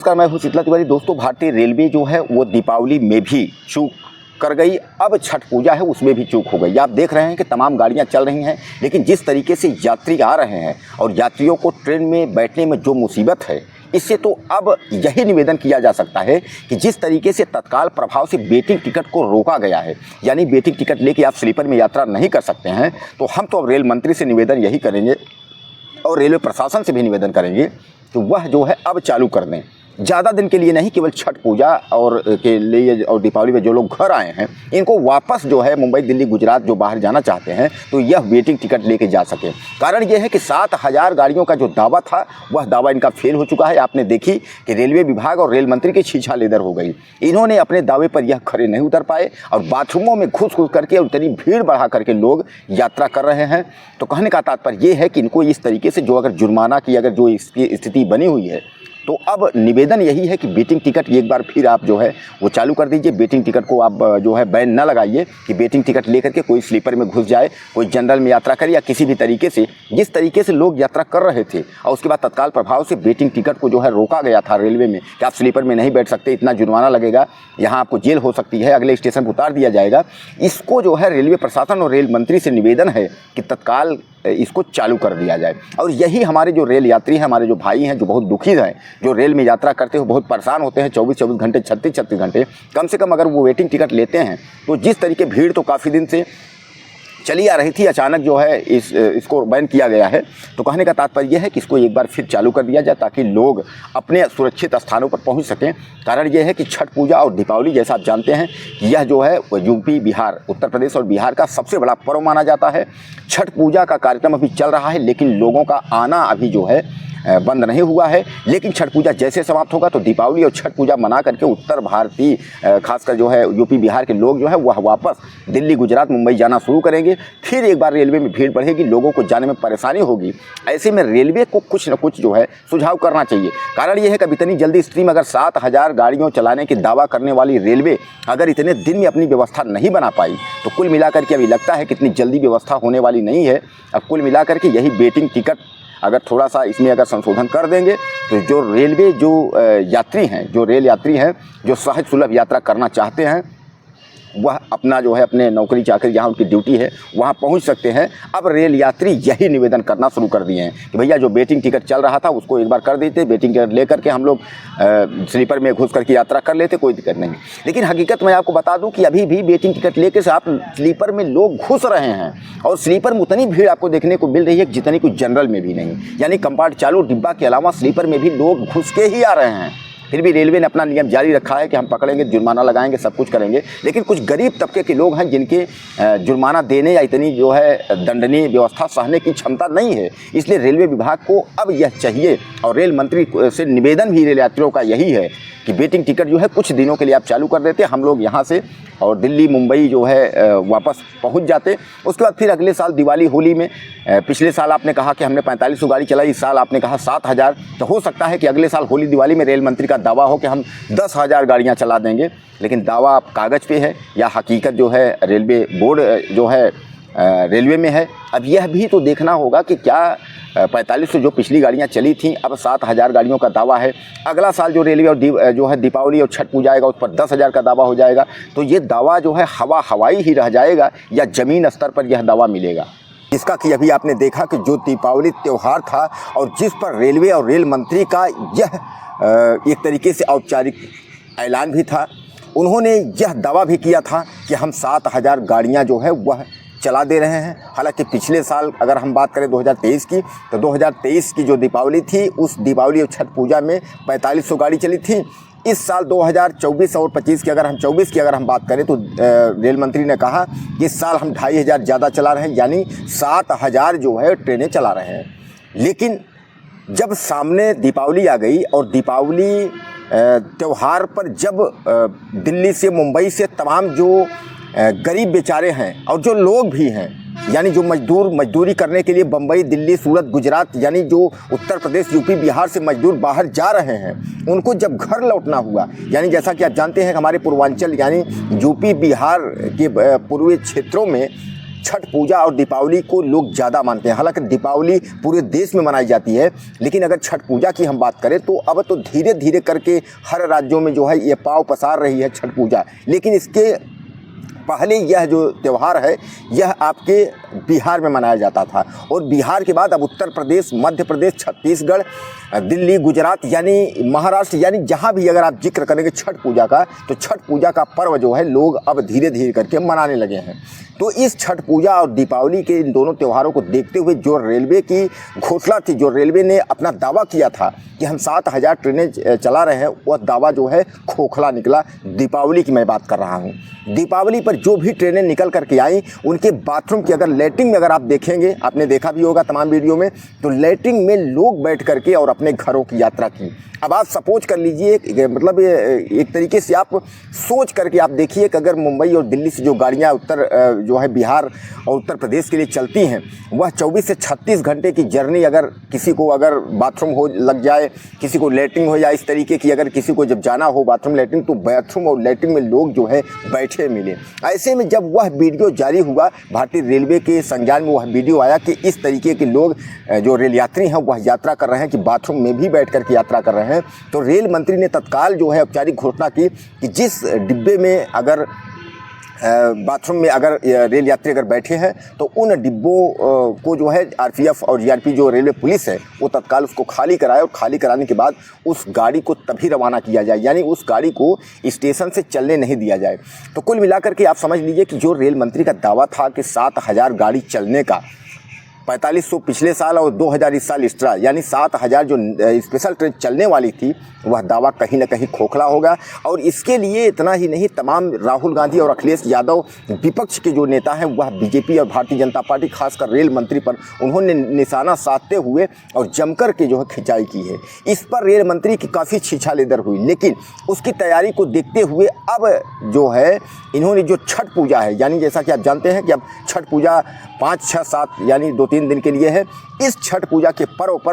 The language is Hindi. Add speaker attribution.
Speaker 1: नमस्कार, मैं हूं शीतला तिवारी। दोस्तों, भारतीय रेलवे जो है वो दीपावली में भी चूक कर गई। अब छठ पूजा है उसमें भी चूक हो गई। आप देख रहे हैं कि तमाम गाड़ियां चल रही हैं, लेकिन जिस तरीके से यात्री आ रहे हैं और यात्रियों को ट्रेन में बैठने में जो मुसीबत है, इससे तो अब यही निवेदन किया जा सकता है कि जिस तरीके से तत्काल प्रभाव से वेटिंग टिकट को रोका गया है, यानी वेटिंग टिकट लेके आप स्लीपर में यात्रा नहीं कर सकते हैं, तो हम तो अब रेल मंत्री से निवेदन यही करेंगे और रेलवे प्रशासन से भी निवेदन करेंगे कि वह जो है अब चालू कर दें। ज़्यादा दिन के लिए नहीं, केवल छठ पूजा और के लिए और दीपावली में जो लोग घर आए हैं, इनको वापस जो है मुंबई, दिल्ली, गुजरात जो बाहर जाना चाहते हैं, तो यह वेटिंग टिकट लेके जा सके। कारण यह है कि 7,000 गाड़ियों का जो दावा था, वह दावा इनका फेल हो चुका है। आपने देखी कि रेलवे विभाग और रेल मंत्री की छीछा लेदर हो गई। इन्होंने अपने दावे पर यह खरे नहीं उतर पाए और बाथरूमों में घुस करके और इतनी भीड़ बढ़ा करके लोग यात्रा कर रहे हैं। तो कहने का तात्पर्य यह है कि इनको इस तरीके से जो अगर जुर्माना की अगर जो इसकी स्थिति बनी हुई है, तो अब निवेदन यही है कि वेटिंग टिकट एक बार फिर आप जो है वो चालू कर दीजिए। वेटिंग टिकट को आप जो है बैन न लगाइए कि वेटिंग टिकट लेकर के कोई स्लीपर में घुस जाए, कोई जनरल में यात्रा करे या किसी भी तरीके से जिस तरीके से लोग यात्रा कर रहे थे। और उसके बाद तत्काल प्रभाव से वेटिंग टिकट को जो है रोका गया था रेलवे में कि आप स्लीपर में नहीं बैठ सकते, इतना जुर्माना लगेगा, यहाँ आपको जेल हो सकती है, अगले स्टेशन पर उतार दिया जाएगा। इसको जो है रेलवे प्रशासन और रेल मंत्री से निवेदन है कि तत्काल इसको चालू कर दिया जाए। और यही हमारे जो रेल यात्री हैं, हमारे जो भाई हैं, जो बहुत दुखी हैं, जो रेल में यात्रा करते हैं, बहुत परेशान होते हैं 24-24 घंटे, 36-36 घंटे, कम से कम अगर वो वेटिंग टिकट लेते हैं तो जिस तरीके भीड़ तो काफ़ी दिन से चली आ रही थी, अचानक जो है इसको बैन किया गया है। तो कहने का तात्पर्य यह है कि इसको एक बार फिर चालू कर दिया जाए ताकि लोग अपने सुरक्षित स्थानों पर पहुंच सकें। कारण यह है कि छठ पूजा और दीपावली, जैसा आप जानते हैं, यह जो है यूपी, बिहार, उत्तर प्रदेश और बिहार का सबसे बड़ा पर्व माना जाता है। छठ पूजा का कार्यक्रम अभी चल रहा है, लेकिन लोगों का आना अभी जो है बंद नहीं हुआ है। लेकिन छठ पूजा जैसे समाप्त होगा तो दीपावली और छठ पूजा मना करके उत्तर भारतीय, खासकर जो है यूपी, बिहार के लोग जो है वह वापस दिल्ली, गुजरात, मुंबई जाना शुरू करेंगे। फिर एक बार रेलवे में भीड़ बढ़ेगी, लोगों को जाने में परेशानी होगी। ऐसे में रेलवे को कुछ न कुछ जो है सुझाव करना चाहिए। कारण यह है कि अब इतनी जल्दी स्ट्रीम अगर 7,000 गाड़ियों चलाने की दावा करने वाली रेलवे अगर इतने दिन में अपनी व्यवस्था नहीं बना पाई, तो कुल मिलाकर के अभी लगता है कि इतनी जल्दी व्यवस्था होने वाली नहीं है। अब कुल मिलाकर के यही वेटिंग टिकट अगर थोड़ा सा इसमें अगर संशोधन कर देंगे तो जो रेलवे जो यात्री हैं, जो रेल यात्री हैं, जो सहज सुलभ यात्रा करना चाहते हैं, वह अपना जो है अपने नौकरी चाकरी जहाँ उनकी ड्यूटी है वहाँ पहुँच सकते हैं। अब रेल यात्री यही निवेदन करना शुरू कर दिए हैं कि भैया जो वेटिंग टिकट चल रहा था उसको एक बार कर देते, वेटिंग टिकट लेकर के हम लोग स्लीपर में घुस करके यात्रा कर लेते, कोई दिक्कत नहीं। लेकिन हकीकत मैं आपको बता दूं कि अभी भी वेटिंग टिकट लेकर से आप स्लीपर में लोग घुस रहे हैं और स्लीपर में उतनी भीड़ आपको देखने को मिल रही है जितनी कुछ जनरल में भी नहीं। यानी कंपार्ट चालू डिब्बा के अलावा स्लीपर में भी लोग घुस के ही आ रहे हैं। फिर भी रेलवे ने अपना नियम जारी रखा है कि हम पकड़ेंगे, जुर्माना लगाएंगे, सब कुछ करेंगे। लेकिन कुछ गरीब तबके के लोग हैं जिनके जुर्माना देने या इतनी जो है दंडनीय व्यवस्था सहने की क्षमता नहीं है। इसलिए रेलवे विभाग को अब यह चाहिए और रेल मंत्री से निवेदन भी रेल यात्रियों का यही है कि वेटिंग टिकट जो है कुछ दिनों के लिए आप चालू कर देते, हम लोग यहाँ से और दिल्ली, मुंबई जो है वापस पहुँच जाते। उसके बाद फिर अगले साल दिवाली, होली में, पिछले साल आपने कहा कि हमने 4500 गाड़ी चलाई, इस साल आपने कहा 7,000। तो हो सकता है कि अगले साल होली, दिवाली में रेल मंत्री का दावा हो कि हम 10,000 गाड़ियाँ चला देंगे। लेकिन दावा कागज़ पे है या हकीकत जो है रेलवे बोर्ड जो है रेलवे में है। अब यह भी तो देखना होगा कि क्या 4500 जो पिछली गाड़ियां चली थीं, अब 7,000 गाड़ियों का दावा है। अगला साल जो रेलवे और जो है दीपावली और छठ पूजा आएगा उस पर 10,000 का दावा हो जाएगा। तो ये दावा जो है हवाई ही रह जाएगा या ज़मीन स्तर पर यह दावा मिलेगा, जिसका कि अभी आपने देखा कि जो दीपावली त्यौहार था और जिस पर रेलवे और रेल मंत्री का यह एक तरीके से औपचारिक ऐलान भी था, उन्होंने यह दावा भी किया था कि हम 7,000 गाड़ियाँ जो है वह चला दे रहे हैं। हालांकि पिछले साल अगर हम बात करें 2023 की, तो 2023 की जो दीपावली थी, उस दीपावली और छठ पूजा में 4500 गाड़ी चली थी। इस साल 2024 और 25 की अगर हम 24 की अगर हम बात करें तो रेल मंत्री ने कहा कि इस साल हम 2,500 ज़्यादा चला रहे हैं, यानी 7,000 जो है ट्रेनें चला रहे हैं। लेकिन जब सामने दीपावली आ गई और दीपावली त्यौहार पर जब दिल्ली से, मुंबई से तमाम जो गरीब बेचारे हैं और जो लोग भी हैं, यानी जो मजदूरी करने के लिए बम्बई, दिल्ली, सूरत, गुजरात, यानी जो उत्तर प्रदेश, यूपी, बिहार से मजदूर बाहर जा रहे हैं, उनको जब घर लौटना हुआ, यानी जैसा कि आप जानते हैं हमारे पूर्वांचल यानी यूपी, बिहार के पूर्वी क्षेत्रों में छठ पूजा और दीपावली को लोग ज़्यादा मानते हैं। हालांकि दीपावली पूरे देश में मनाई जाती है, लेकिन अगर छठ पूजा की हम बात करें तो अब तो धीरे धीरे करके हर राज्यों में जो है ये पांव पसार रही है छठ पूजा। लेकिन इसके पहले यह जो त्यौहार है यह आपके बिहार में मनाया जाता था, और बिहार के बाद अब उत्तर प्रदेश, मध्य प्रदेश, छत्तीसगढ़, दिल्ली, गुजरात यानी महाराष्ट्र, यानी जहाँ भी अगर आप जिक्र करेंगे छठ पूजा का, तो छठ पूजा का पर्व जो है लोग अब धीरे धीरे करके मनाने लगे हैं। तो इस छठ पूजा और दीपावली के इन दोनों त्योहारों को देखते हुए जो रेलवे की घोषणा थी, जो रेलवे ने अपना दावा किया था कि हम 7000 ट्रेनें चला रहे हैं, वह दावा जो है खोखला निकला। दीपावली की मैं बात कर रहा हूँ। दीपावली पर जो भी ट्रेनें निकल करके आई, उनके बाथरूम की अगर लैट्रिन में अगर आप देखेंगे, आपने देखा भी होगा तमाम वीडियो में, तो लैट्रिन में लोग बैठ करके और अपने घरों की यात्रा की। अब आप सपोज कर लीजिए, मतलब एक तरीके से आप सोच करके आप देखिए कि अगर मुंबई और दिल्ली से जो गाड़ियाँ जो है बिहार और उत्तर प्रदेश के लिए चलती हैं, वह 24 से 36 घंटे की जर्नी, अगर किसी को अगर बाथरूम हो लग जाए, किसी को लैट्रिन हो जाए, इस तरीके की अगर किसी को जब जाना हो बाथरूम लैट्रिन, तो बाथरूम और लैट्रिन में लोग जो है बैठे मिले। ऐसे में जब वह वीडियो जारी हुआ, भारतीय रेलवे के संज्ञान में वह वीडियो आया कि इस तरीके के लोग जो रेल यात्री हैं वह यात्रा कर रहे हैं कि बाथरूम में भी बैठ कर के यात्रा कर रहे हैं, तो रेल मंत्री ने तत्काल जो है औपचारिक घोषणा की कि जिस डिब्बे में अगर बाथरूम में अगर रेल यात्री अगर बैठे हैं, तो उन डिब्बों को जो है आरपीएफ और जीआरपी जो रेलवे पुलिस है वो तत्काल उसको खाली कराए, और खाली कराने के बाद उस गाड़ी को तभी रवाना किया जाए, यानी उस गाड़ी को स्टेशन से चलने नहीं दिया जाए। तो कुल मिलाकर के आप समझ लीजिए कि जो रेल मंत्री का दावा था कि 7000 गाड़ी चलने का, 4500 पिछले साल और 2000 इस साल एक्स्ट्रा, यानी 7000 जो स्पेशल ट्रेन चलने वाली थी, वह दावा कहीं ना कहीं खोखला होगा। और इसके लिए इतना ही नहीं, तमाम राहुल गांधी और अखिलेश यादव विपक्ष के जो नेता हैं वह बीजेपी और भारतीय जनता पार्टी, खासकर रेल मंत्री पर उन्होंने निशाना साधते हुए और जमकर के जो है खिंचाई की है। इस पर रेल मंत्री की काफ़ी छीछालेदर हुई, लेकिन उसकी तैयारी को देखते हुए अब जो है इन्होंने जो छठ पूजा है, यानी जैसा कि आप जानते हैं कि अब छठ पूजा 5, 6, 7 यानी 2-3 दिन के लिए है, इस छठ पूजा के पर्व पर